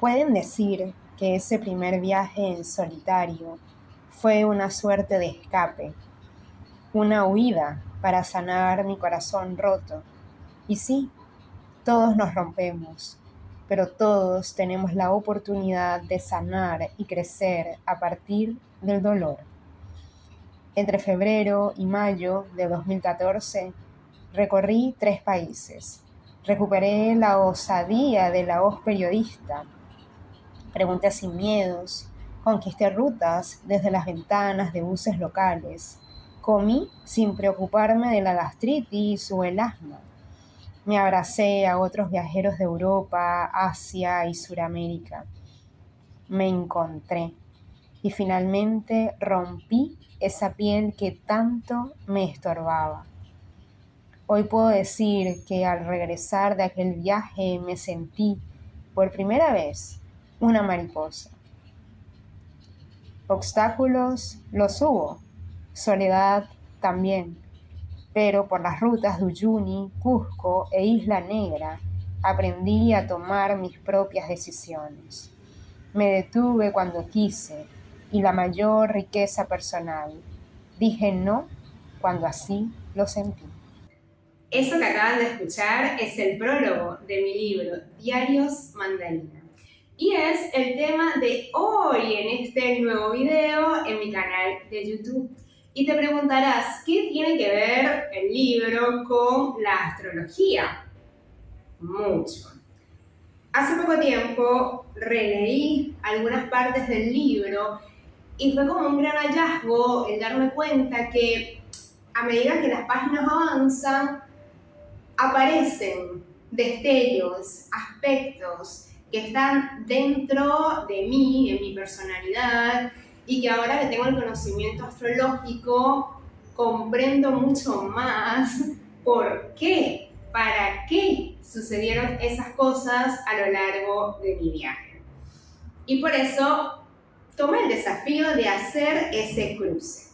Pueden decir que ese primer viaje en solitario fue una suerte de escape, una huida para sanar mi corazón roto. Y sí, todos nos rompemos, pero todos tenemos la oportunidad de sanar y crecer a partir del dolor. Entre febrero y mayo de 2014, recorrí 3 países. Recuperé la osadía de la voz periodista. Pregunté sin miedos, conquisté rutas desde las ventanas de buses locales, comí sin preocuparme de la gastritis o el asma, me abracé a otros viajeros de Europa, Asia y Suramérica, me encontré y finalmente rompí esa piel que tanto me estorbaba. Hoy puedo decir que al regresar de aquel viaje me sentí, por primera vez, una mariposa. Obstáculos los hubo, soledad también, pero por las rutas de Uyuni, Cusco e Isla Negra aprendí a tomar mis propias decisiones. Me detuve cuando quise y la mayor riqueza personal. Dije no cuando así lo sentí. Eso que acaban de escuchar es el prólogo de mi libro, Diarios Mandarina. Y es el tema de hoy en este nuevo video en mi canal de YouTube. Y te preguntarás, ¿qué tiene que ver el libro con la astrología? Mucho. Hace poco tiempo releí algunas partes del libro y fue como un gran hallazgo el darme cuenta que a medida que las páginas avanzan, aparecen destellos, aspectos que están dentro de mí, en mi personalidad, y que ahora que tengo el conocimiento astrológico, comprendo mucho más por qué, para qué sucedieron esas cosas a lo largo de mi viaje. Y por eso tomé el desafío de hacer ese cruce.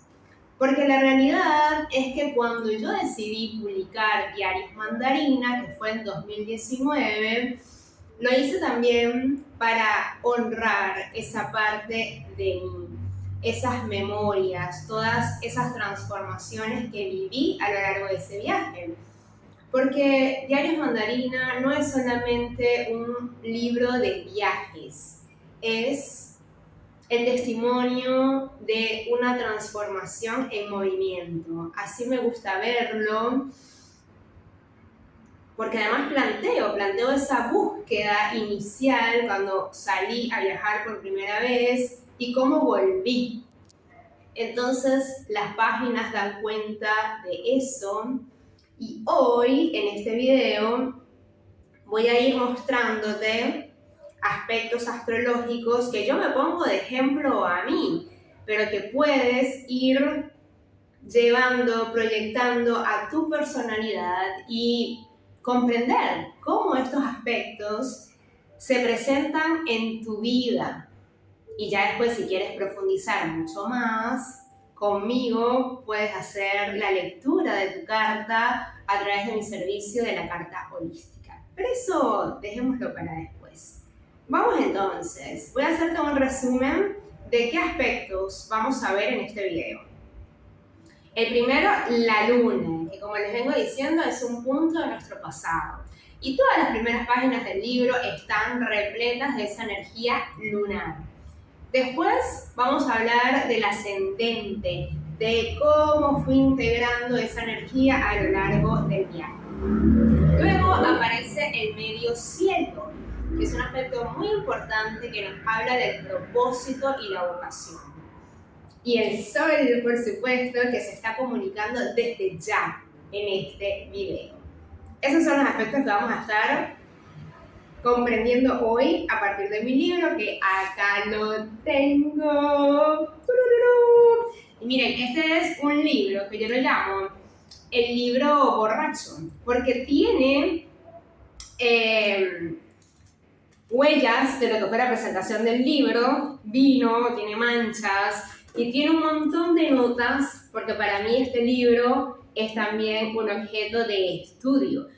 Porque la realidad es que cuando yo decidí publicar Diarios Mandarina, que fue en 2019, lo hice también para honrar esa parte de mí, esas memorias, todas esas transformaciones que viví a lo largo de ese viaje. Porque Diarios Mandarina no es solamente un libro de viajes, es el testimonio de una transformación en movimiento. Así me gusta verlo, porque además planteo esa búsqueda inicial cuando salí a viajar por primera vez y cómo volví. Entonces las páginas dan cuenta de eso y hoy en este video voy a ir mostrándote aspectos astrológicos que yo me pongo de ejemplo a mí, pero que puedes ir llevando, proyectando a tu personalidad y comprender cómo estos aspectos se presentan en tu vida. Y ya después, si quieres profundizar mucho más, conmigo puedes hacer la lectura de tu carta a través de mi servicio de la carta holística. Pero eso dejémoslo para después. Vamos entonces, voy a hacerte un resumen de qué aspectos vamos a ver en este video. El primero, la luna, que como les vengo diciendo es un punto de nuestro pasado. Y todas las primeras páginas del libro están repletas de esa energía lunar. Después vamos a hablar del ascendente, de cómo fui integrando esa energía a lo largo del viaje. Luego aparece el medio cielo, que es un aspecto muy importante que nos habla del propósito y la vocación. Y el sol, por supuesto, que se está comunicando desde ya en este video. Esos son los aspectos que vamos a estar comprendiendo hoy a partir de mi libro, que acá lo tengo. Y miren, este es un libro que yo lo llamo el libro borracho, porque tiene huellas de lo que fue la presentación del libro, vino, tiene manchas y tiene un montón de notas, porque para mí este libro es también un objeto de estudio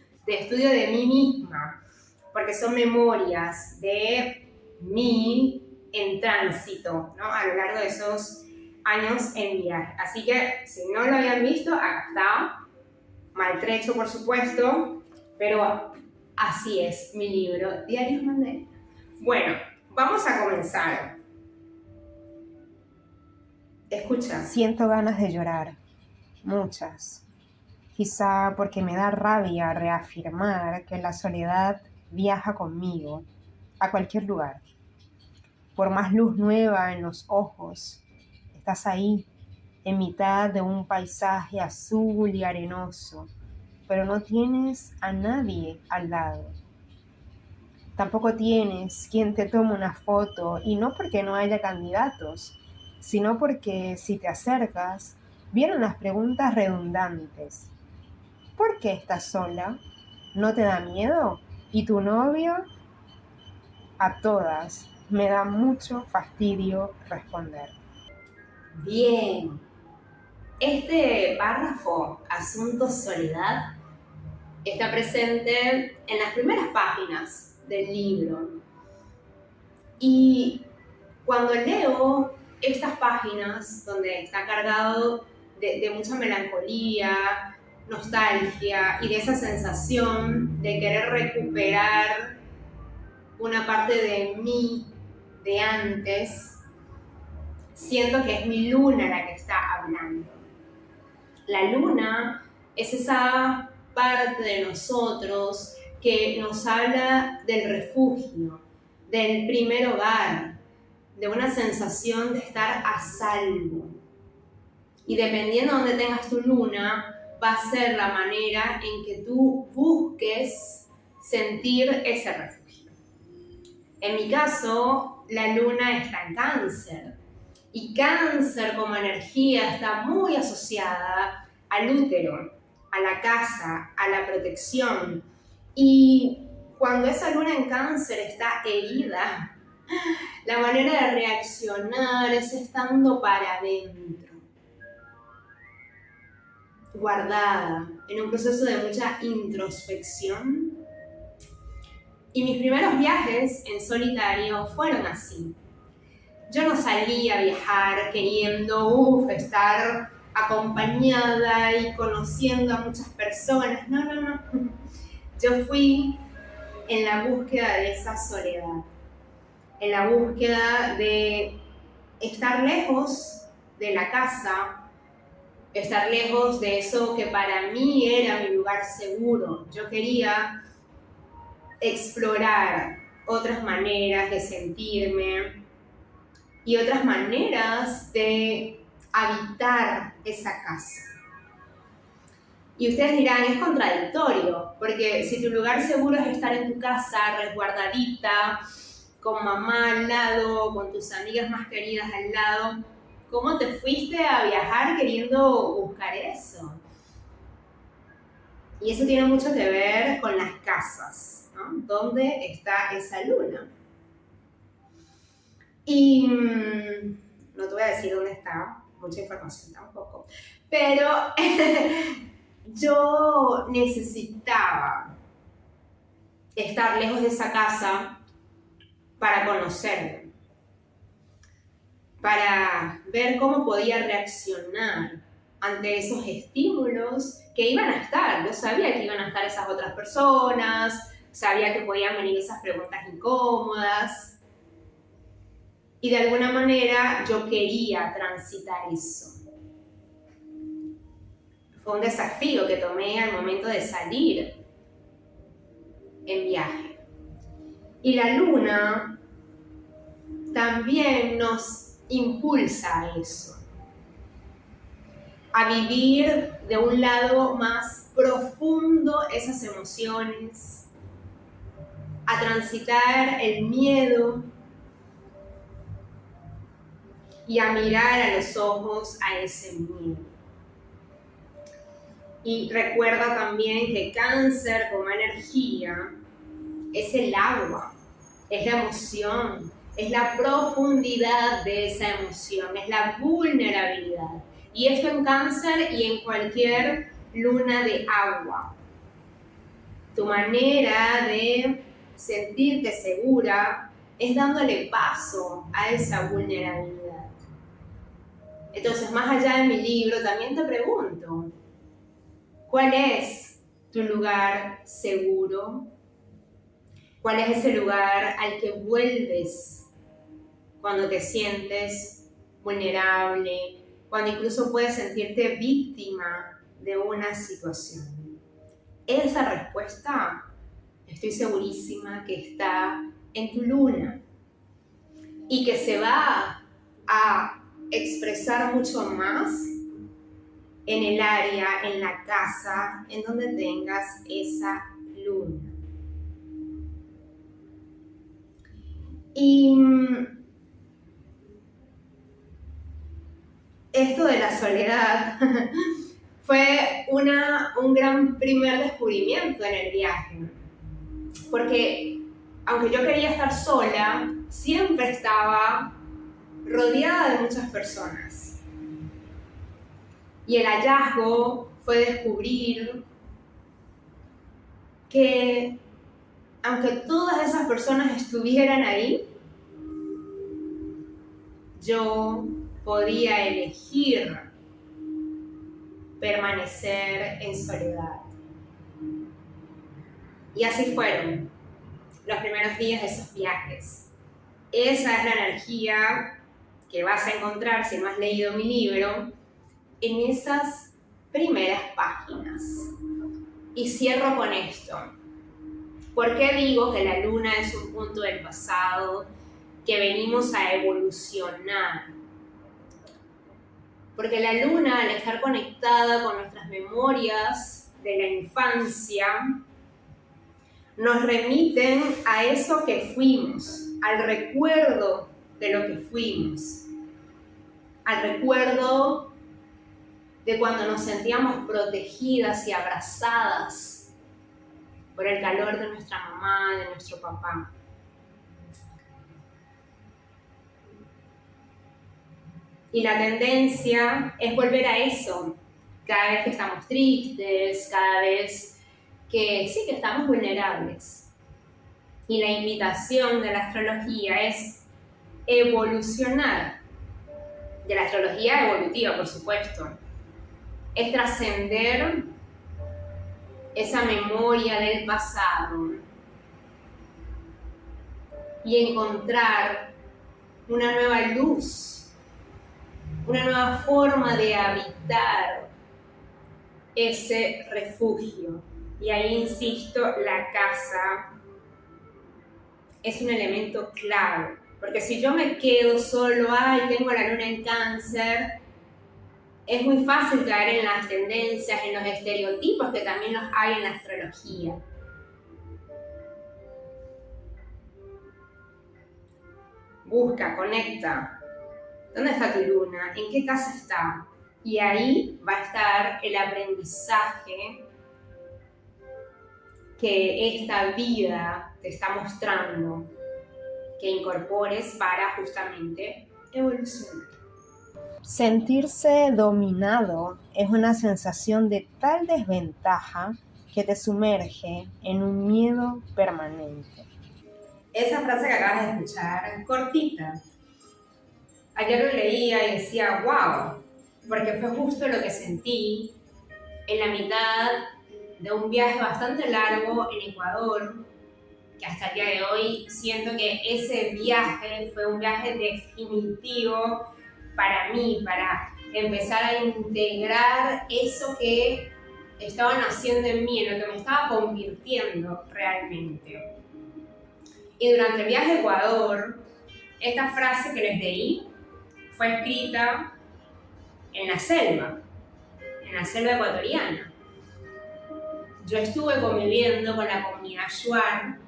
de mí misma, porque son memorias de mí en tránsito, ¿no? A lo largo de esos años en viaje. Así que si no lo habían visto, acá está, maltrecho por supuesto, pero así es mi libro, Diarios Mandela. Bueno, vamos a comenzar. Escucha. Siento ganas de llorar, muchas. Quizá porque me da rabia reafirmar que la soledad viaja conmigo a cualquier lugar. Por más luz nueva en los ojos, estás ahí, en mitad de un paisaje azul y arenoso, pero no tienes a nadie al lado. Tampoco tienes quien te tome una foto, y no porque no haya candidatos, sino porque si te acercas, vienen las preguntas redundantes. ¿Por qué estás sola? ¿No te da miedo? ¿Y tu novio? A todas me da mucho fastidio responder. Bien. Este párrafo, Asunto Soledad, está presente en las primeras páginas del libro. Y cuando leo estas páginas, donde está cargado de mucha melancolía, nostalgia y de esa sensación de querer recuperar una parte de mí de antes, siento que es mi luna la que está hablando. La luna es esa parte de nosotros que nos habla del refugio, del primer hogar, de una sensación de estar a salvo. Y dependiendo de dónde tengas tu luna, va a ser la manera en que tú busques sentir ese refugio. En mi caso, la luna está en Cáncer. Y Cáncer como energía está muy asociada al útero, a la casa, a la protección. Y cuando esa luna en Cáncer está herida, la manera de reaccionar es estando para adentro, guardada, en un proceso de mucha introspección. Y mis primeros viajes en solitario fueron así. Yo no salí a viajar queriendo estar acompañada y conociendo a muchas personas. No. Yo fui en la búsqueda de esa soledad, en la búsqueda de estar lejos de la casa, estar lejos de eso que para mí era mi lugar seguro. Yo quería explorar otras maneras de sentirme y otras maneras de habitar esa casa. Y ustedes dirán, es contradictorio, porque si tu lugar seguro es estar en tu casa, resguardadita, con mamá al lado, con tus amigas más queridas al lado, ¿cómo te fuiste a viajar queriendo buscar eso? Y eso tiene mucho que ver con las casas, ¿no? ¿Dónde está esa luna? Y no te voy a decir dónde está, mucha información tampoco, pero yo necesitaba estar lejos de esa casa para conocerme, para ver cómo podía reaccionar ante esos estímulos que iban a estar. Yo sabía que iban a estar esas otras personas, sabía que podían venir esas preguntas incómodas, y de alguna manera yo quería transitar eso. Fue un desafío que tomé al momento de salir en viaje. Y la luna también nos impulsa a eso, a vivir de un lado más profundo esas emociones, a transitar el miedo y a mirar a los ojos a ese miedo. Y recuerda también que Cáncer como energía es el agua, es la emoción, es la profundidad de esa emoción, es la vulnerabilidad. Y esto en Cáncer y en cualquier luna de agua. Tu manera de sentirte segura es dándole paso a esa vulnerabilidad. Entonces, más allá de mi libro, también te pregunto, ¿cuál es tu lugar seguro? ¿Cuál es ese lugar al que vuelves cuando te sientes vulnerable, cuando incluso puedes sentirte víctima de una situación? Esa respuesta, estoy segurísima que está en tu luna y que se va a expresar mucho más en el área, en la casa, en donde tengas esa luna. Y esto de la soledad fue un gran primer descubrimiento en el viaje, porque aunque yo quería estar sola, siempre estaba rodeada de muchas personas. Y el hallazgo fue descubrir que aunque todas esas personas estuvieran ahí, yo podía elegir permanecer en soledad. Y así fueron los primeros días de esos viajes. Esa es la energía que vas a encontrar, si no has leído mi libro, en esas primeras páginas. Y cierro con esto. ¿Por qué digo que la luna es un punto del pasado, que venimos a evolucionar? Porque la luna, al estar conectada con nuestras memorias de la infancia, nos remiten a eso que fuimos, al recuerdo de lo que fuimos, al recuerdo de cuando nos sentíamos protegidas y abrazadas por el calor de nuestra mamá, de nuestro papá. Y la tendencia es volver a eso, cada vez que estamos tristes, cada vez que sí que estamos vulnerables. Y la invitación de la astrología es evolucionar, de la astrología evolutiva, por supuesto. Es trascender esa memoria del pasado y encontrar una nueva luz, una nueva forma de habitar ese refugio. Y ahí insisto, la casa es un elemento clave, porque si yo me quedo solo, tengo la luna en Cáncer, es muy fácil caer en las tendencias, en los estereotipos que también los hay en la astrología. Busca, conecta. ¿Dónde está tu luna? ¿En qué casa está? Y ahí va a estar el aprendizaje que esta vida te está mostrando que incorpores para justamente evolucionar. Sentirse dominado es una sensación de tal desventaja que te sumerge en un miedo permanente. Esa frase que acabas de escuchar, cortita. Ayer lo leía y decía, wow, porque fue justo lo que sentí en la mitad de un viaje bastante largo en Ecuador, que hasta el día de hoy siento que ese viaje fue un viaje definitivo para mí, para empezar a integrar eso que estaban haciendo en mí, en lo que me estaba convirtiendo realmente. Y durante el viaje a Ecuador, esta frase que les leí fue escrita en la selva ecuatoriana. Yo estuve conviviendo con la comunidad Shuar,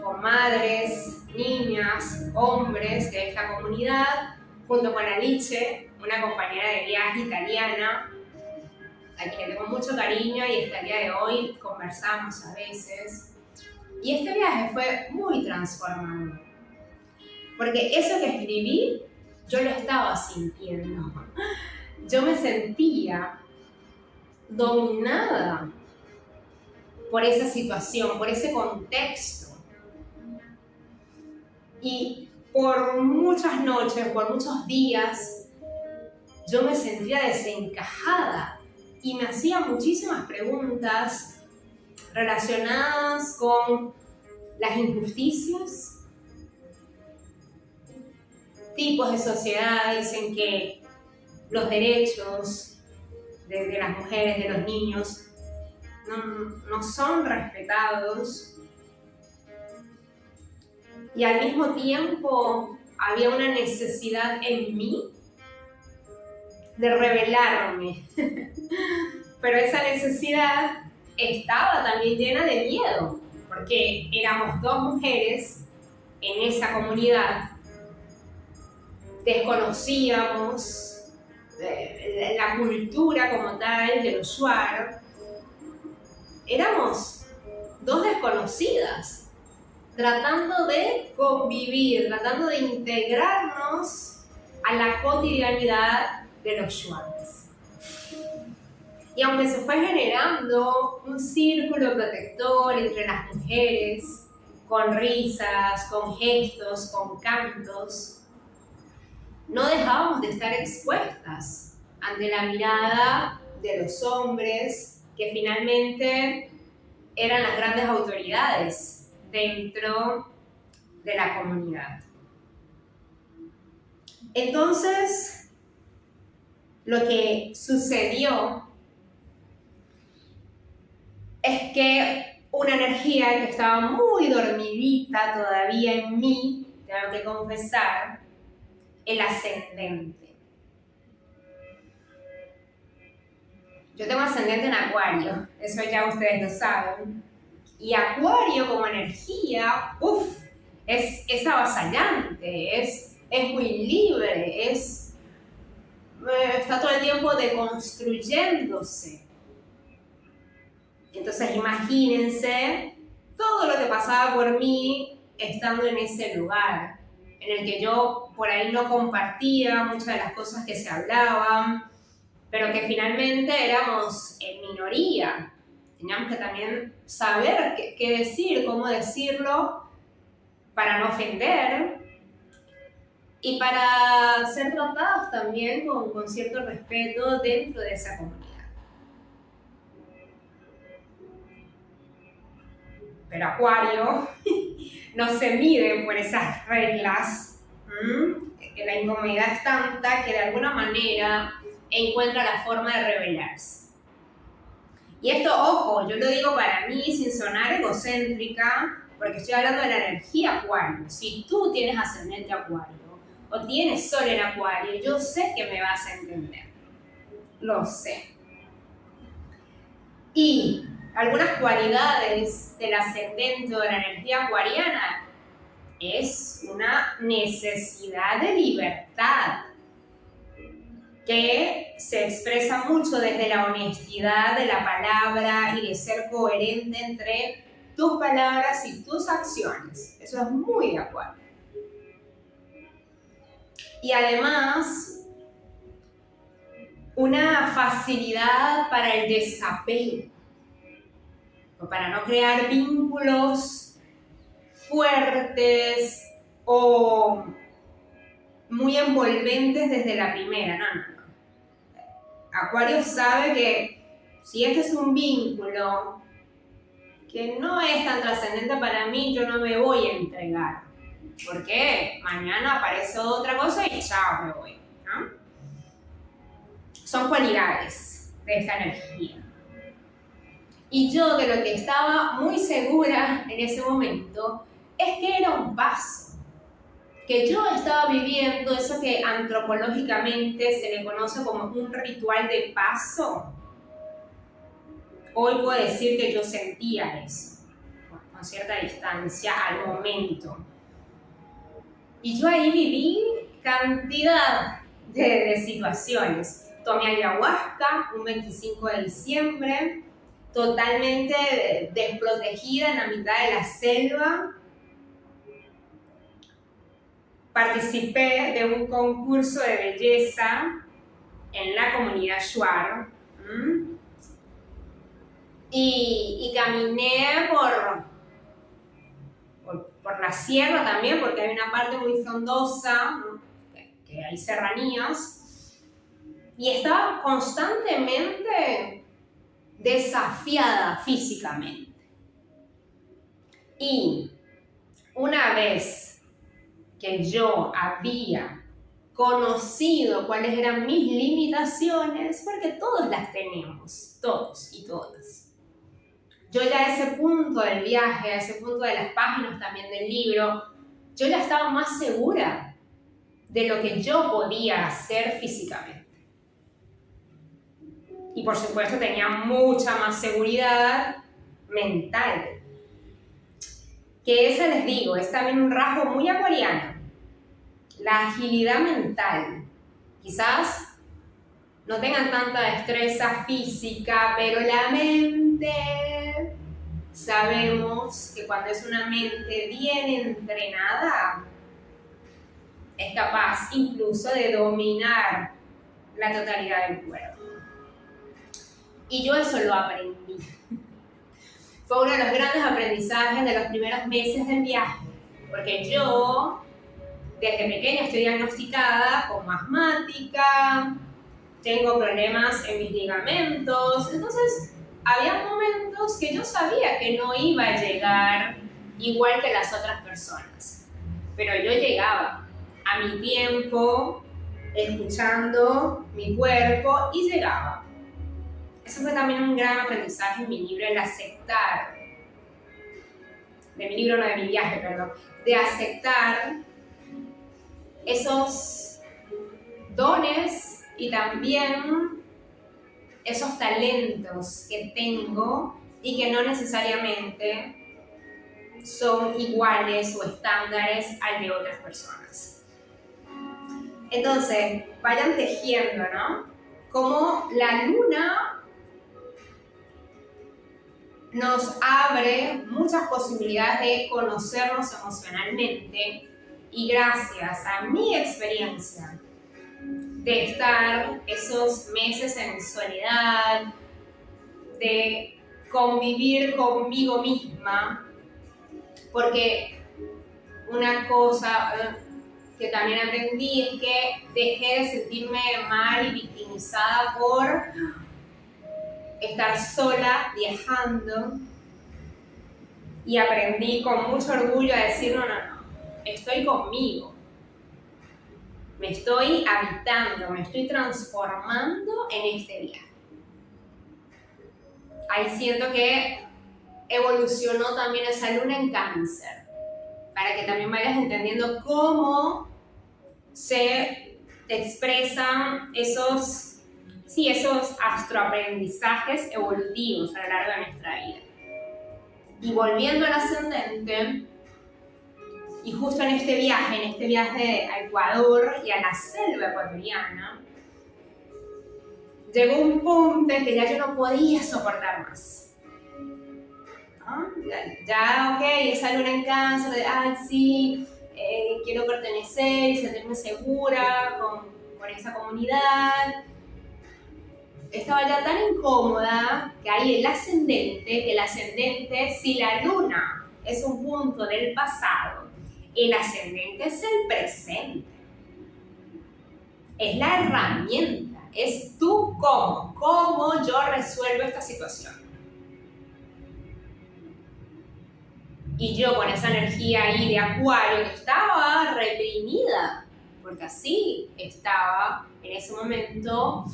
con madres, niñas, hombres de esta comunidad, junto con Alice, una compañera de viaje italiana, a quien le tengo mucho cariño y hasta el día de hoy conversamos a veces. Y este viaje fue muy transformador, porque eso que escribí, yo lo estaba sintiendo. Yo me sentía dominada por esa situación, por ese contexto. Y por muchas noches, por muchos días, yo me sentía desencajada y me hacía muchísimas preguntas relacionadas con las injusticias, tipos de sociedades en que los derechos de las mujeres, de los niños, no son respetados, y al mismo tiempo había una necesidad en mí de rebelarme. Pero esa necesidad estaba también llena de miedo, porque éramos dos mujeres en esa comunidad, desconocíamos la cultura como tal de los Shuar, éramos dos desconocidas, tratando de convivir, tratando de integrarnos a la cotidianidad de los Shuares. Y aunque se fue generando un círculo protector entre las mujeres, con risas, con gestos, con cantos, no dejábamos de estar expuestas ante la mirada de los hombres que finalmente eran las grandes autoridades dentro de la comunidad. Entonces, lo que sucedió es que una energía que estaba muy dormidita todavía en mí, tengo que confesar, el ascendente. Yo tengo ascendente en Acuario, eso ya ustedes lo saben. Y Acuario como energía, es avasallante, es muy libre, está todo el tiempo deconstruyéndose. Entonces imagínense todo lo que pasaba por mí estando en ese lugar, en el que yo por ahí no compartía muchas de las cosas que se hablaban, pero que finalmente éramos en minoría. Teníamos que también saber qué decir, cómo decirlo, para no ofender y para ser tratados también con cierto respeto dentro de esa comunidad. Pero Acuario no se mide por esas reglas, que la incomodidad es tanta que de alguna manera encuentra la forma de rebelarse. Y esto, ojo, yo lo digo para mí sin sonar egocéntrica, porque estoy hablando de la energía Acuario. Si tú tienes ascendente Acuario o tienes Sol en Acuario, yo sé que me vas a entender. Lo sé. Y algunas cualidades del ascendente o de la energía acuariana es una necesidad de libertad que se expresa mucho desde la honestidad de la palabra y de ser coherente entre tus palabras y tus acciones. Eso es muy de Acuario. Y además, una facilidad para el desapego, o para no crear vínculos fuertes o muy envolventes desde la primera. No. Acuario sabe que si este es un vínculo que no es tan trascendente para mí, yo no me voy a entregar, porque mañana aparece otra cosa y chao, me voy, ¿no? Son cualidades de esta energía. Y yo de lo que estaba muy segura en ese momento es que era un paso, que yo estaba viviendo eso que antropológicamente se le conoce como un ritual de paso. Hoy puedo decir que yo sentía eso, con cierta distancia al momento. Y yo ahí viví cantidad de situaciones. Tomé ayahuasca un 25 de diciembre, totalmente desprotegida en la mitad de la selva. Participé de un concurso de belleza en la comunidad Shuar. Y caminé por por la sierra también, porque hay una parte muy frondosa, ¿no? que hay serranías, y estaba constantemente desafiada físicamente. Y una vez que yo había conocido cuáles eran mis limitaciones, porque todos las tenemos, todos y todas. Yo ya a ese punto del viaje, a ese punto de las páginas también del libro, yo ya estaba más segura de lo que yo podía hacer físicamente. Y por supuesto tenía mucha más seguridad mental. Que esa, les digo, es también un rasgo muy acuariano. La agilidad mental. Quizás no tengan tanta destreza física, pero la mente, sabemos que cuando es una mente bien entrenada, es capaz incluso de dominar la totalidad del cuerpo. Y yo eso lo aprendí. Fue uno de los grandes aprendizajes de los primeros meses del viaje, porque yo desde pequeña estoy diagnosticada como asmática, tengo problemas en mis ligamentos, entonces había momentos que yo sabía que no iba a llegar igual que las otras personas, pero yo llegaba a mi tiempo, escuchando mi cuerpo y llegaba. Eso fue también un gran aprendizaje en mi libro, el aceptar, de mi libro, no de mi viaje, perdón, de aceptar esos dones y también esos talentos que tengo y que no necesariamente son iguales o estándares al de otras personas. Entonces, vayan tejiendo, ¿no? Como la luna nos abre muchas posibilidades de conocernos emocionalmente y gracias a mi experiencia de estar esos meses en soledad, de convivir conmigo misma, porque una cosa que también aprendí es que dejé de sentirme mal y victimizada por estar sola viajando y aprendí con mucho orgullo a decir no, estoy conmigo, me estoy habitando, me estoy transformando en este viaje. Ahí siento que evolucionó también esa luna en Cáncer, para que también vayas entendiendo cómo se expresan esos astroaprendizajes evolutivos a lo largo de nuestra vida. Y volviendo al ascendente, y justo en este viaje a Ecuador y a la selva ecuatoriana, llegó un punto en que ya yo no podía soportar más. ¿No? Ya, ok, esa luna en Cáncer, de, sí, quiero pertenecer y sentirme segura con esa comunidad. Estaba ya tan incómoda que hay el ascendente, si la luna es un punto del pasado, el ascendente es el presente. Es la herramienta, es tú cómo yo resuelvo esta situación. Y yo con esa energía ahí de Acuario que estaba reprimida, porque así estaba en ese momento,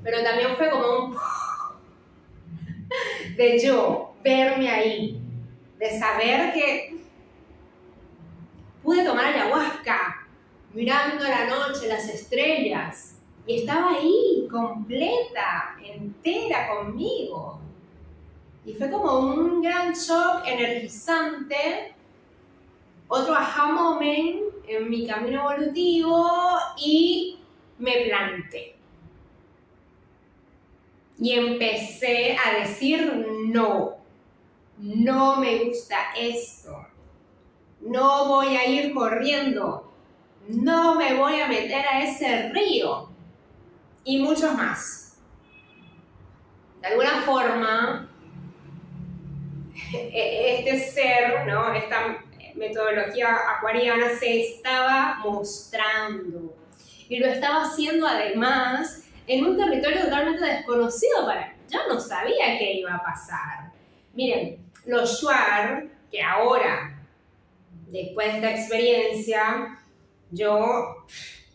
pero también fue como un de yo verme ahí, de saber que pude tomar ayahuasca, mirando la noche, las estrellas, y estaba ahí, completa, entera conmigo. Y fue como un gran shock energizante, otro aha moment en mi camino evolutivo, y me planté. Y empecé a decir no me gusta esto, no voy a ir corriendo, no me voy a meter a ese río y muchos más. De alguna forma, este ser, ¿no? metodología acuariana se estaba mostrando. Y lo estaba haciendo además en un territorio totalmente desconocido para mí. Yo no sabía qué iba a pasar. Miren, los Shuar, que ahora, después de esta experiencia, yo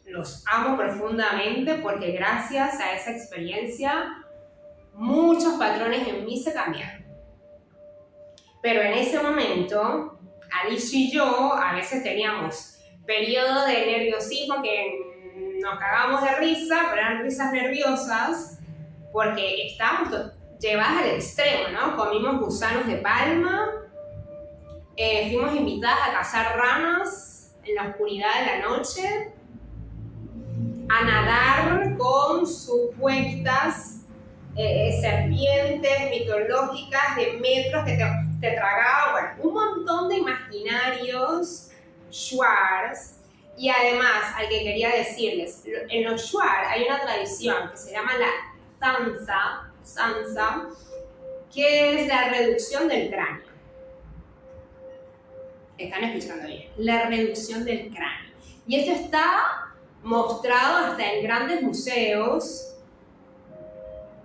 los amo profundamente porque gracias a esa experiencia muchos patrones en mí se cambiaron. Pero en ese momento, Alicia y yo a veces teníamos periodos de nerviosismo que nos cagábamos de risa, pero eran risas nerviosas porque estábamos llevadas al extremo, ¿no? Comimos gusanos de palma, fuimos invitadas a cazar ranas en la oscuridad de la noche, a nadar con supuestas serpientes mitológicas de metros que te tragaban, bueno, un montón de imaginarios shuars. Y además, al que quería decirles, en los shuar hay una tradición que se llama la sansa, que es la reducción del cráneo. Están escuchando bien, la reducción del cráneo. Y esto está mostrado hasta en grandes museos,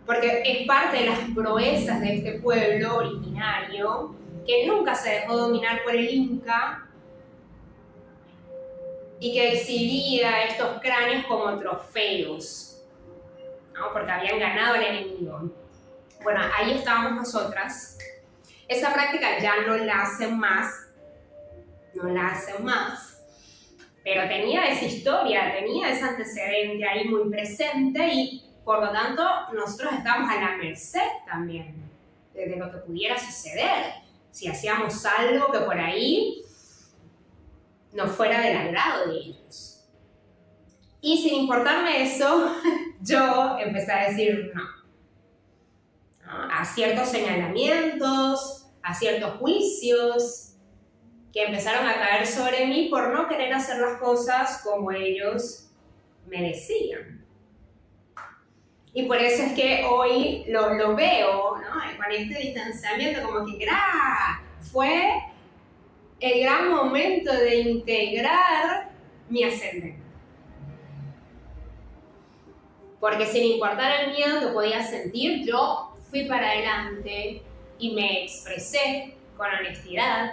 porque es parte de las proezas de este pueblo originario, que nunca se dejó dominar por el Inca, y que exhibía estos cráneos como trofeos, ¿no? Porque habían ganado al enemigo. Bueno, ahí estábamos nosotras. Esa práctica ya no la hacen más, pero tenía esa historia, tenía ese antecedente ahí muy presente y por lo tanto nosotros estábamos a la merced también de lo que pudiera suceder, si hacíamos algo que por ahí no fuera del agrado de ellos. Y sin importarme eso, yo empecé a decir no. A ciertos señalamientos, a ciertos juicios que empezaron a caer sobre mí por no querer hacer las cosas como ellos me decían. Y por eso es que hoy lo veo, ¿no? Con este distanciamiento, como que fue el gran momento de integrar mi ascendente. Porque sin importar el miedo que podía sentir, yo fui para adelante y me expresé con honestidad.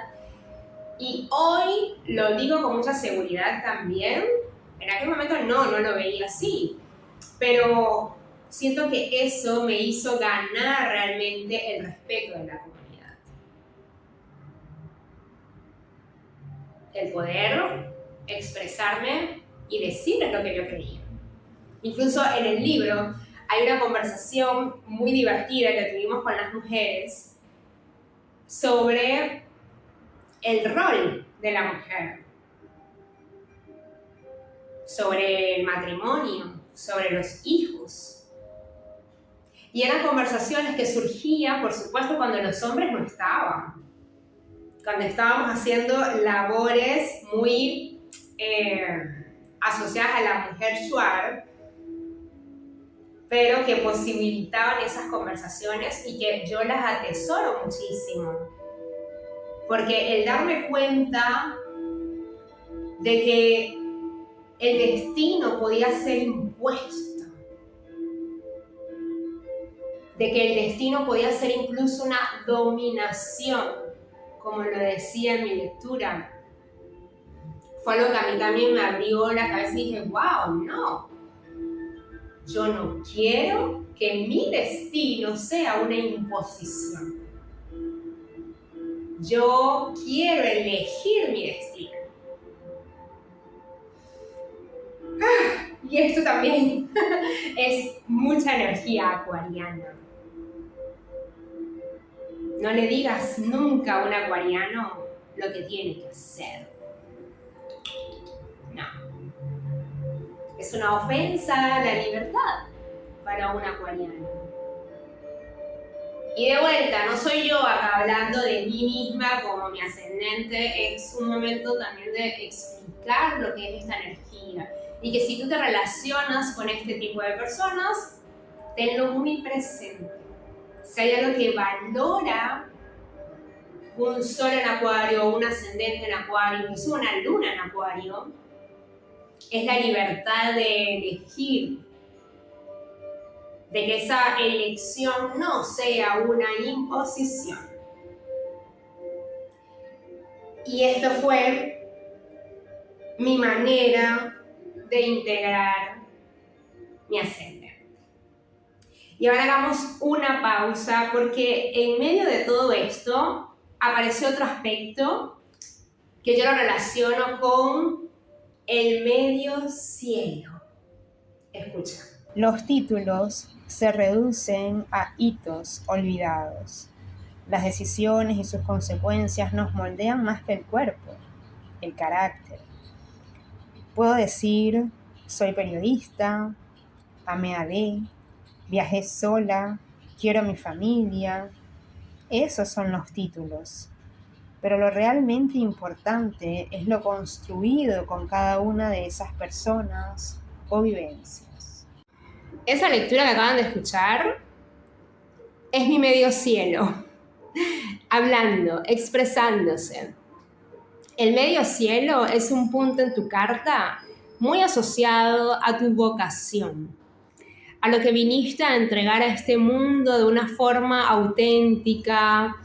Y hoy lo digo con mucha seguridad también. En aquel momento no lo veía así. Pero siento que eso me hizo ganar realmente el respeto de la comunidad. El poder expresarme y decirles lo que yo creía. Incluso en el libro hay una conversación muy divertida que tuvimos con las mujeres sobre el rol de la mujer, sobre el matrimonio, sobre los hijos. Y eran conversaciones que surgían, por supuesto, cuando los hombres no estaban. Cuando estábamos haciendo labores muy asociadas a la mujer shuar, pero que posibilitaban esas conversaciones y que yo las atesoro muchísimo. Porque el darme cuenta de que el destino podía ser impuesto, de que el destino podía ser incluso una dominación, como lo decía en mi lectura, fue algo que a mí también me abrió la cabeza y dije, wow, no. Yo no quiero que mi destino sea una imposición. Yo quiero elegir mi destino. Y esto también es mucha energía acuariana. No le digas nunca a un acuariano lo que tiene que hacer. No. Es una ofensa a la libertad para un acuariano. Y de vuelta, no soy yo acá hablando de mí misma como mi ascendente, es un momento también de explicar lo que es esta energía. Y que si tú te relacionas con este tipo de personas, tenlo muy presente. Si hay algo que valora un sol en Acuario, un ascendente en Acuario, incluso una luna en Acuario, es la libertad de elegir, de que esa elección no sea una imposición. Y esto fue mi manera de integrar mi ascendente. Y ahora hagamos una pausa porque en medio de todo esto apareció otro aspecto que yo lo relaciono con el medio cielo. Escucha. Los títulos se reducen a hitos olvidados. Las decisiones y sus consecuencias nos moldean más que el cuerpo, el carácter. Puedo decir, soy periodista, amé a D, viajé sola, quiero a mi familia. Esos son los títulos. Pero lo realmente importante es lo construido con cada una de esas personas o vivencias. Esa lectura que acaban de escuchar es mi medio cielo, hablando, expresándose. El medio cielo es un punto en tu carta muy asociado a tu vocación, a lo que viniste a entregar a este mundo de una forma auténtica,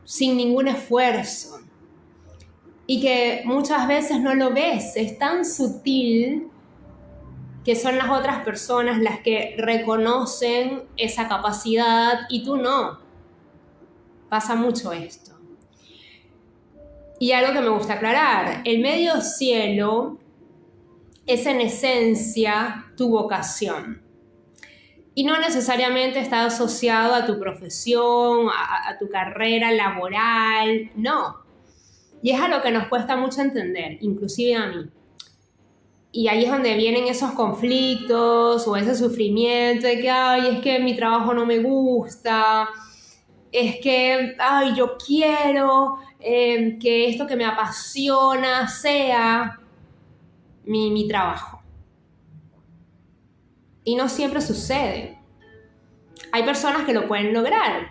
sin ningún esfuerzo, y que muchas veces no lo ves, es tan sutil que son las otras personas las que reconocen esa capacidad y tú no. Pasa mucho esto. Y algo que me gusta aclarar, el medio cielo es en esencia tu vocación. Y no necesariamente está asociado a tu profesión, a tu carrera laboral, no. Y es algo que nos cuesta mucho entender, inclusive a mí. Y ahí es donde vienen esos conflictos o ese sufrimiento de que, ay, es que mi trabajo no me gusta, es que, ay, yo quiero que esto que me apasiona sea mi trabajo. Y no siempre sucede. Hay personas que lo pueden lograr.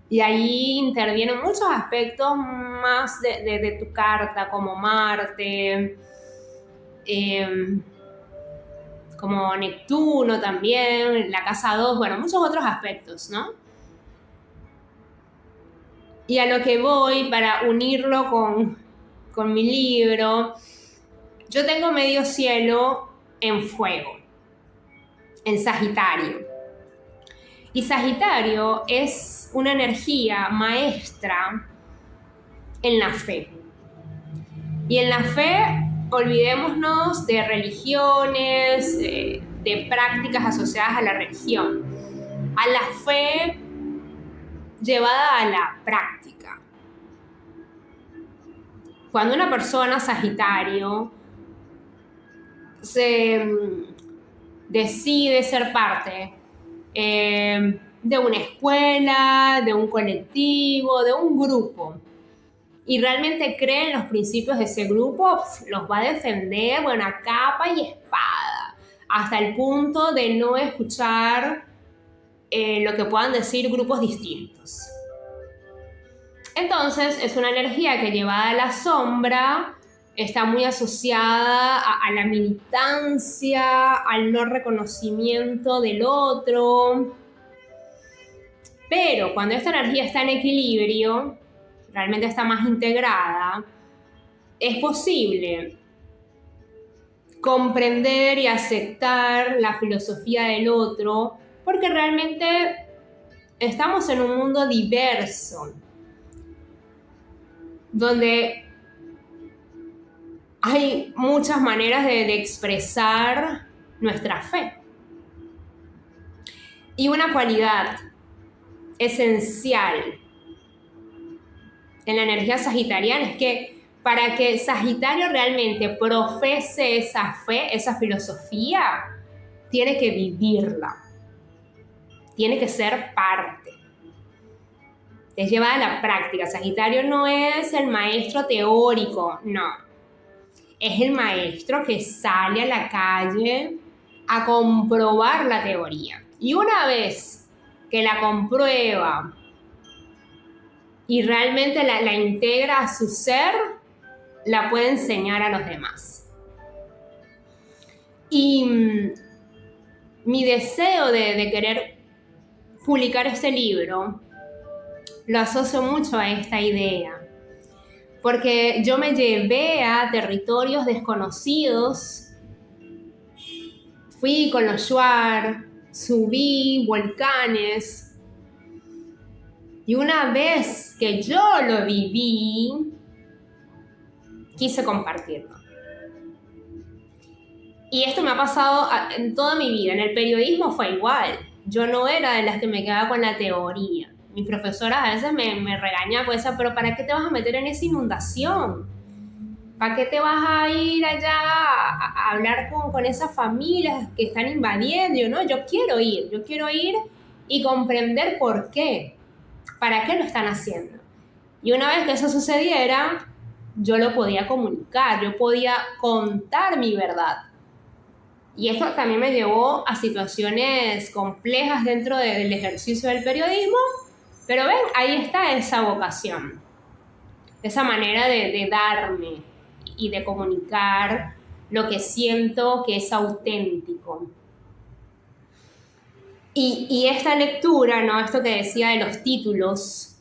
Y ahí intervienen muchos aspectos más de tu carta, como Marte, como Neptuno también, la casa 2, bueno, muchos otros aspectos, ¿no? Y a lo que voy para unirlo con mi libro, yo tengo medio cielo en fuego, en Sagitario. Y Sagitario es una energía maestra en la fe. Y en la fe, olvidémonos de religiones, de prácticas asociadas a la religión. A la fe llevada a la práctica. Cuando una persona Sagitario se decide ser parte de una escuela, de un colectivo, de un grupo, y realmente cree en los principios de ese grupo, los va a defender, bueno, a capa y espada, hasta el punto de no escuchar lo que puedan decir grupos distintos. Entonces, es una energía que llevada a la sombra está muy asociada a la militancia, al no reconocimiento del otro. Pero cuando esta energía está en equilibrio, realmente está más integrada, es posible comprender y aceptar la filosofía del otro, porque realmente estamos en un mundo diverso, donde hay muchas maneras de expresar nuestra fe. Y una cualidad esencial en la energía sagitariana es que para que Sagitario realmente profese esa fe, esa filosofía, tiene que vivirla, tiene que ser parte. Es llevada a la práctica. Sagitario no es el maestro teórico, no. Es el maestro que sale a la calle a comprobar la teoría. Y una vez que la comprueba y realmente la integra a su ser, la puede enseñar a los demás. Y mi deseo de querer publicar este libro lo asocio mucho a esta idea, porque yo me llevé a territorios desconocidos, fui con los Shuar, subí volcanes, y una vez que yo lo viví, quise compartirlo. Y esto me ha pasado en toda mi vida. En el periodismo fue igual. Yo no era de las que me quedaba con la teoría. Mis profesoras a veces me regañaban, pues, pero ¿para qué te vas a meter en esa inundación? ¿Para qué te vas a ir allá a hablar con esas familias que están invadiendo? Yo quiero ir y comprender por qué, para qué lo están haciendo. Y una vez que eso sucediera, yo lo podía comunicar, yo podía contar mi verdad. Y esto también me llevó a situaciones complejas dentro del ejercicio del periodismo, pero ven, ahí está esa vocación, esa manera de darme y de comunicar lo que siento que es auténtico. Y esta lectura, ¿no? Esto que decía de los títulos,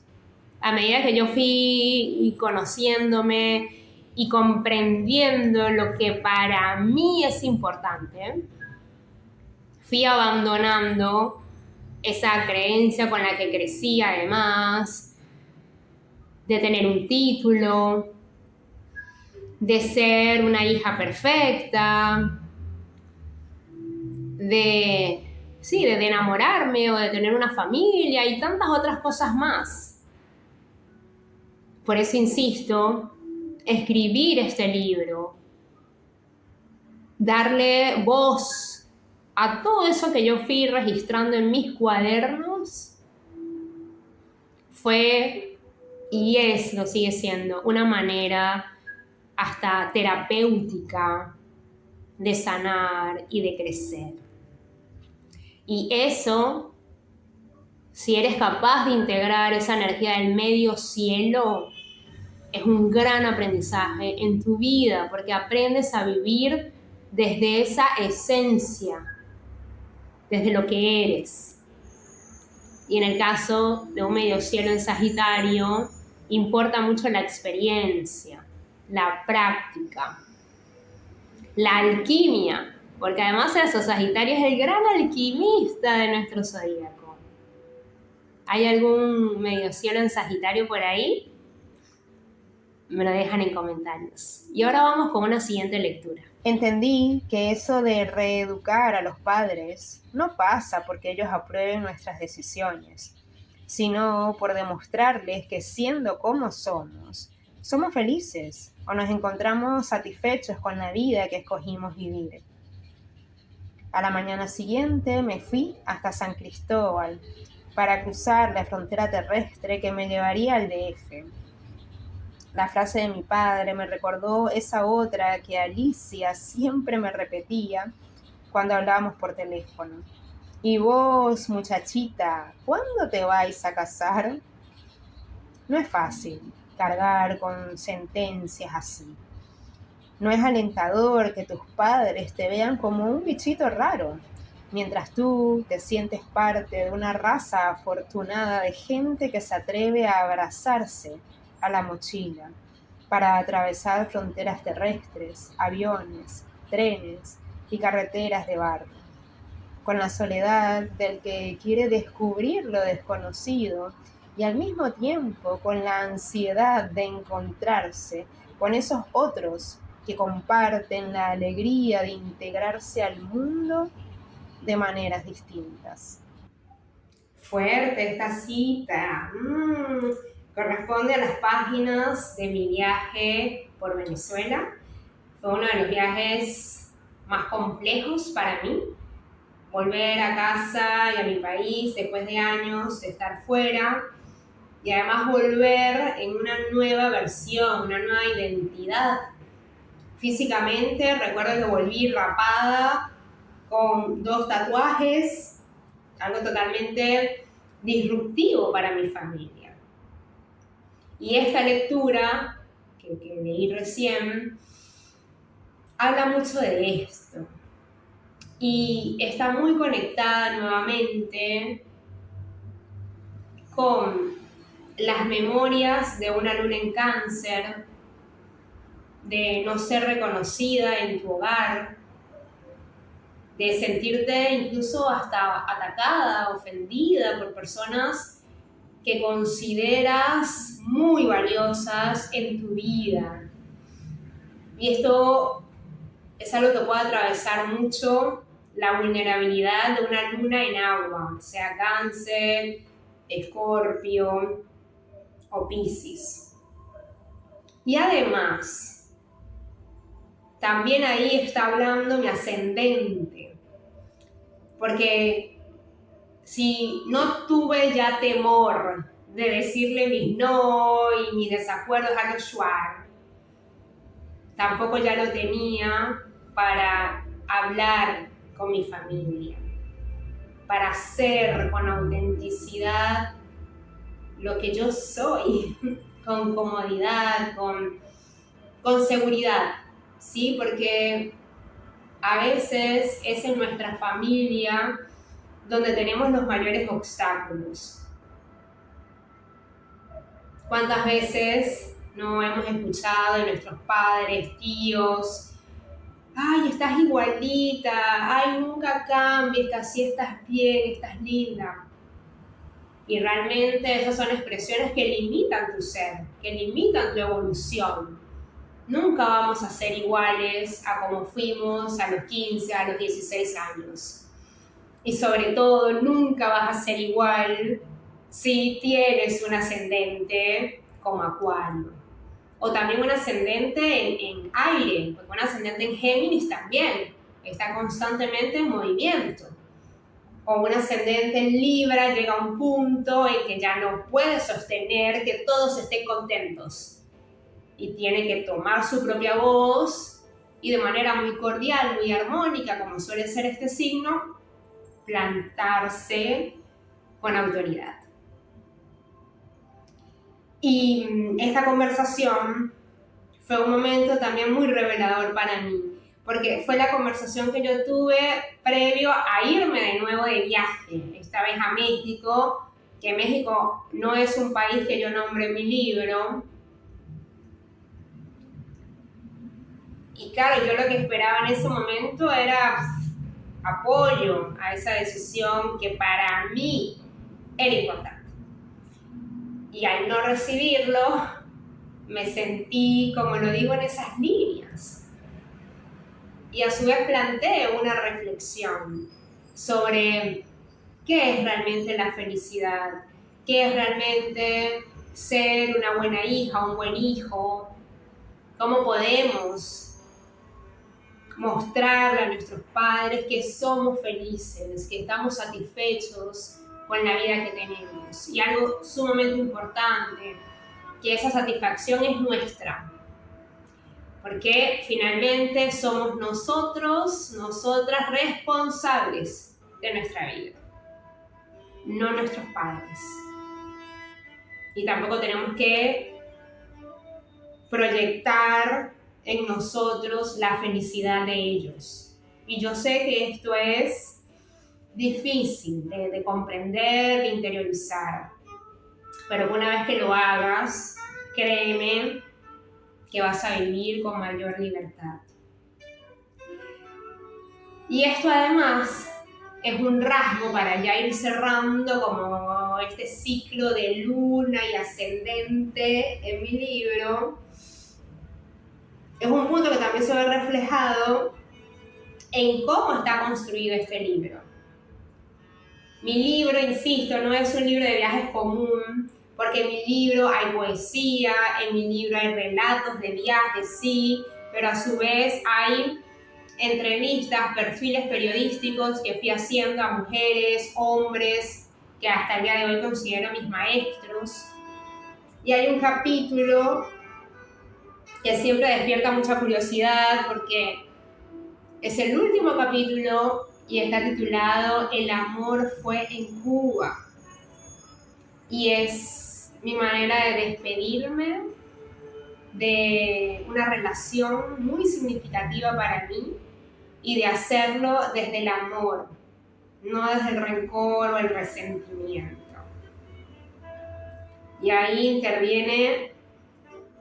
a medida que yo fui conociéndome y comprendiendo lo que para mí es importante, fui abandonando esa creencia con la que crecí, además, de tener un título, de ser una hija perfecta, de enamorarme o de tener una familia y tantas otras cosas más. Por eso insisto, escribir este libro, darle voz a todo eso que yo fui registrando en mis cuadernos, fue y lo sigue siendo una manera hasta terapéutica de sanar y de crecer. Y eso, si eres capaz de integrar esa energía del medio cielo, es un gran aprendizaje en tu vida, porque aprendes a vivir desde esa esencia, desde lo que eres. Y en el caso de un medio cielo en Sagitario, importa mucho la experiencia, la práctica, la alquimia, porque además eso, Sagitario es el gran alquimista de nuestro zodíaco. ¿Hay algún medio cielo en Sagitario por ahí? Me lo dejan en comentarios. Y ahora vamos con una siguiente lectura. Entendí que eso de reeducar a los padres no pasa porque ellos aprueben nuestras decisiones, sino por demostrarles que siendo como somos felices o nos encontramos satisfechos con la vida que escogimos vivir. A la mañana siguiente me fui hasta San Cristóbal para cruzar la frontera terrestre que me llevaría al DF. La frase de mi padre me recordó esa otra que Alicia siempre me repetía cuando hablábamos por teléfono. ¿Y vos, muchachita, cuándo te vais a casar? No es fácil cargar con sentencias así. No es alentador que tus padres te vean como un bichito raro, mientras tú te sientes parte de una raza afortunada de gente que se atreve a abrazarse a la mochila para atravesar fronteras terrestres, aviones, trenes y carreteras de barro, con la soledad del que quiere descubrir lo desconocido y al mismo tiempo con la ansiedad de encontrarse con esos otros que comparten la alegría de integrarse al mundo de maneras distintas. Fuerte esta cita. Corresponde a las páginas de mi viaje por Venezuela. Fue uno de los viajes más complejos para mí. Volver a casa y a mi país después de años de estar fuera y además volver en una nueva versión, una nueva identidad. Físicamente recuerdo que volví rapada con 2 tatuajes, algo totalmente disruptivo para mi familia. Y esta lectura, que leí recién, habla mucho de esto. Y está muy conectada nuevamente con las memorias de una luna en Cáncer, de no ser reconocida en tu hogar, de sentirte incluso hasta atacada, ofendida por personas que consideras muy valiosas en tu vida. Y esto es algo que puede atravesar mucho la vulnerabilidad de una luna en agua, sea Cáncer, Escorpio o Piscis. Y además, también ahí está hablando mi ascendente, porque si no tuve ya temor de decirle mis no y mis desacuerdos a los Schwartz, tampoco ya lo tenía para hablar con mi familia, para hacer con autenticidad lo que yo soy, con comodidad, con seguridad, ¿sí? Porque a veces es en nuestra familia donde tenemos los mayores obstáculos. ¿Cuántas veces no hemos escuchado de nuestros padres, tíos? Ay, estás igualita, ay, nunca cambies, que así estás bien, estás linda. Y realmente esas son expresiones que limitan tu ser, que limitan tu evolución. Nunca vamos a ser iguales a como fuimos a los 15, a los 16 años. Y sobre todo, nunca vas a ser igual si tienes un ascendente como Acuario. O también un ascendente en aire, porque un ascendente en Géminis también está constantemente en movimiento. O un ascendente en Libra llega a un punto en que ya no puede sostener que todos estén contentos. Y tiene que tomar su propia voz y de manera muy cordial, muy armónica, como suele ser este signo, plantarse con autoridad. Y esta conversación fue un momento también muy revelador para mí, porque fue la conversación que yo tuve previo a irme de nuevo de viaje, esta vez a México, que México no es un país que yo nombre en mi libro. Y claro, yo lo que esperaba en ese momento era apoyo a esa decisión que para mí era importante. Y al no recibirlo, me sentí, como lo digo, en esas líneas. Y a su vez planteé una reflexión sobre qué es realmente la felicidad, qué es realmente ser una buena hija, un buen hijo, cómo podemos mostrarle a nuestros padres que somos felices, que estamos satisfechos con la vida que tenemos. Y algo sumamente importante, que esa satisfacción es nuestra, porque finalmente somos nosotros, nosotras responsables de nuestra vida, no nuestros padres. Y tampoco tenemos que proyectar en nosotros la felicidad de ellos. Y yo sé que esto es difícil de comprender, de interiorizar, pero una vez que lo hagas, créeme que vas a vivir con mayor libertad. Y esto además es un rasgo para ya ir cerrando como este ciclo de luna y ascendente en mi libro. Es un punto que también se ve reflejado en cómo está construido este libro. Mi libro, insisto, no es un libro de viajes común, porque en mi libro hay poesía, en mi libro hay relatos de viajes, sí, pero a su vez hay entrevistas, perfiles periodísticos que fui haciendo a mujeres, hombres, que hasta el día de hoy considero mis maestros. Y hay un capítulo que siempre despierta mucha curiosidad porque es el último capítulo y está titulado El amor fue en Cuba. Y es mi manera de despedirme de una relación muy significativa para mí y de hacerlo desde el amor, no desde el rencor o el resentimiento. Y ahí interviene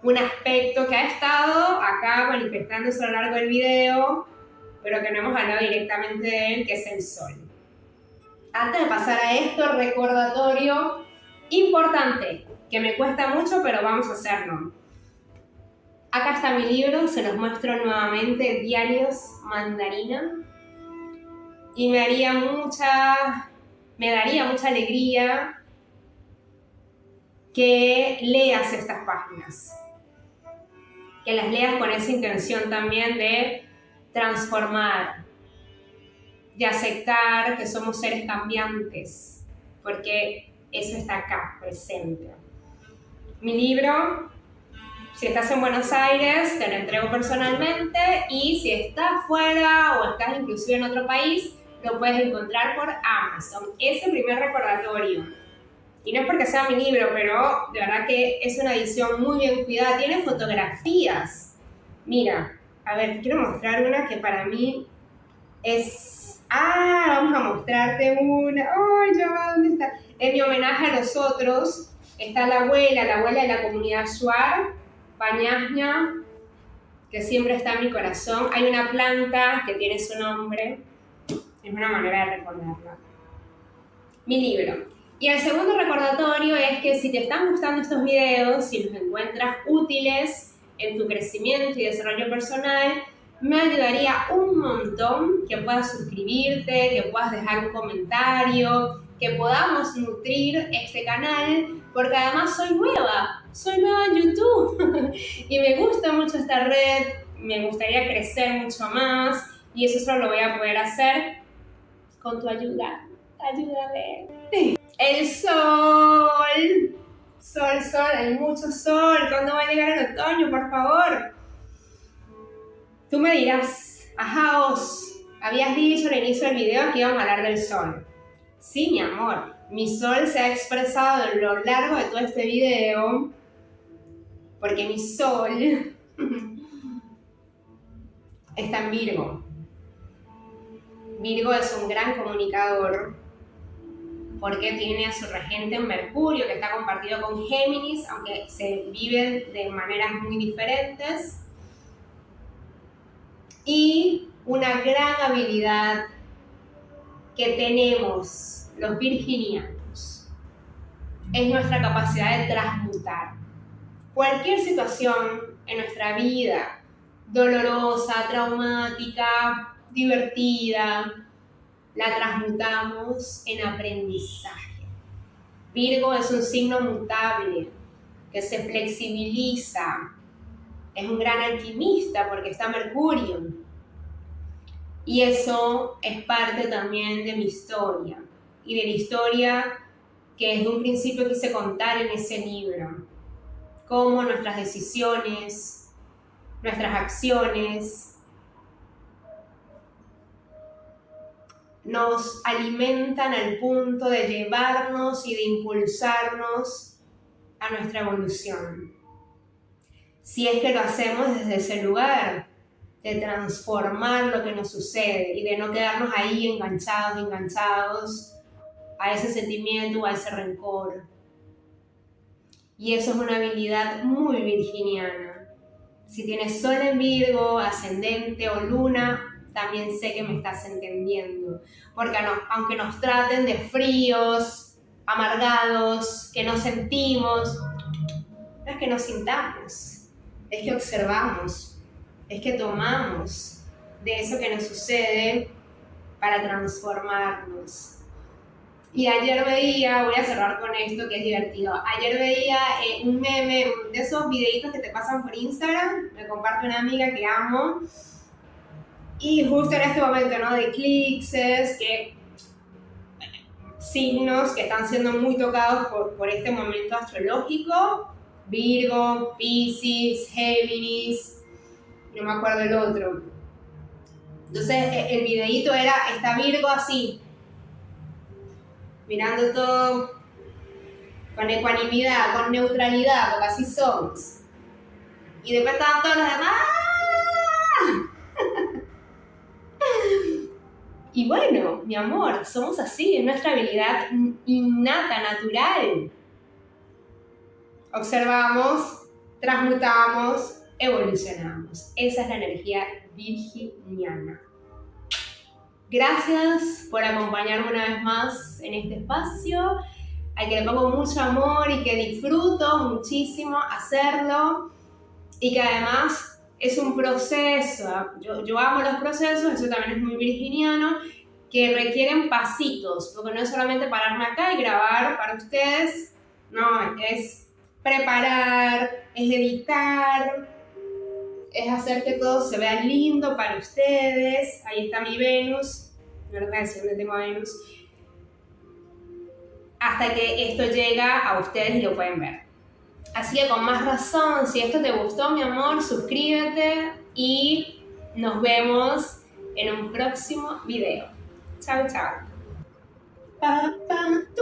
un aspecto que ha estado acá manifestándose a lo largo del video, pero que no hemos hablado directamente de él, que es el sol. Antes de pasar a esto, recordatorio importante, que me cuesta mucho, pero vamos a hacerlo. Acá está mi libro, se los muestro nuevamente, Diarios Mandarina. Y me daría mucha alegría que leas estas páginas. Que las leas con esa intención también de transformar, de aceptar que somos seres cambiantes, porque eso está acá, presente. Mi libro, si estás en Buenos Aires, te lo entrego personalmente, y si estás fuera o estás inclusive en otro país, lo puedes encontrar por Amazon. Ese primer recordatorio. Y no es porque sea mi libro, pero de verdad que es una edición muy bien cuidada. Tiene fotografías. Mira, a ver, quiero mostrar una que para mí es... vamos a mostrarte una. ¡Ay, ya va! ¿Dónde está? En mi homenaje a los otros, está la abuela de la comunidad Shuar, Pañasña, que siempre está en mi corazón. Hay una planta que tiene su nombre. Es una manera de recordarla. Mi libro. Y el segundo recordatorio es que si te están gustando estos videos, si los encuentras útiles en tu crecimiento y desarrollo personal, me ayudaría un montón que puedas suscribirte, que puedas dejar un comentario, que podamos nutrir este canal, porque además soy nueva en YouTube y me gusta mucho esta red, me gustaría crecer mucho más, y eso solo lo voy a poder hacer con tu ayuda. Ayúdame. El sol. Sol, hay mucho sol. ¿Cuándo va a llegar el otoño, por favor? Tú me dirás, habías dicho al inicio del video que íbamos a hablar del sol. Sí, mi amor, mi sol se ha expresado a lo largo de todo este video, porque mi sol está en Virgo. Virgo es un gran comunicador, porque tiene a su regente en Mercurio, que está compartido con Géminis, aunque se viven de maneras muy diferentes. Y una gran habilidad que tenemos los virginianos es nuestra capacidad de transmutar cualquier situación en nuestra vida, dolorosa, traumática, divertida, la transmutamos en aprendizaje. Virgo es un signo mutable, que se flexibiliza, es un gran alquimista porque está Mercurio. Y eso es parte también de mi historia, y de la historia que desde un principio quise contar en ese libro. Cómo nuestras decisiones, nuestras acciones, nos alimentan al punto de llevarnos y de impulsarnos a nuestra evolución. Si es que lo hacemos desde ese lugar, de transformar lo que nos sucede y de no quedarnos ahí enganchados a ese sentimiento o a ese rencor. Y eso es una habilidad muy virginiana. Si tienes sol en Virgo, ascendente o luna, también sé que me estás entendiendo. Porque aunque nos traten de fríos, amargados, que no sentimos, no es que no sintamos, es que observamos, es que tomamos de eso que nos sucede para transformarnos. Y ayer veía, voy a cerrar con esto que es divertido, ayer veía un meme de esos videitos que te pasan por Instagram, me comparte una amiga que amo, y justo en este momento, ¿no?, de eclipses, signos que están siendo muy tocados por este momento astrológico, Virgo, Piscis, Géminis, no me acuerdo el otro. Entonces el videíto está Virgo así, mirando todo con ecuanimidad, con neutralidad, porque así somos. Y después estaban todos los demás. Y bueno, mi amor, somos así, es nuestra habilidad innata, natural. Observamos, transmutamos, evolucionamos. Esa es la energía virginiana. Gracias por acompañarme una vez más en este espacio, al que le pongo mucho amor y que disfruto muchísimo hacerlo, y que además es un proceso. Yo amo los procesos, eso también es muy virginiano, que requieren pasitos, porque no es solamente pararme acá y grabar para ustedes, no, es preparar, es editar, es hacer que todo se vea lindo para ustedes. Ahí está mi Venus, ¿verdad? Siempre tengo a Venus. Hasta que esto llega a ustedes y lo pueden ver. Así que con más razón, si esto te gustó, mi amor, suscríbete y nos vemos en un próximo video. Chao, chao. Pa, pa.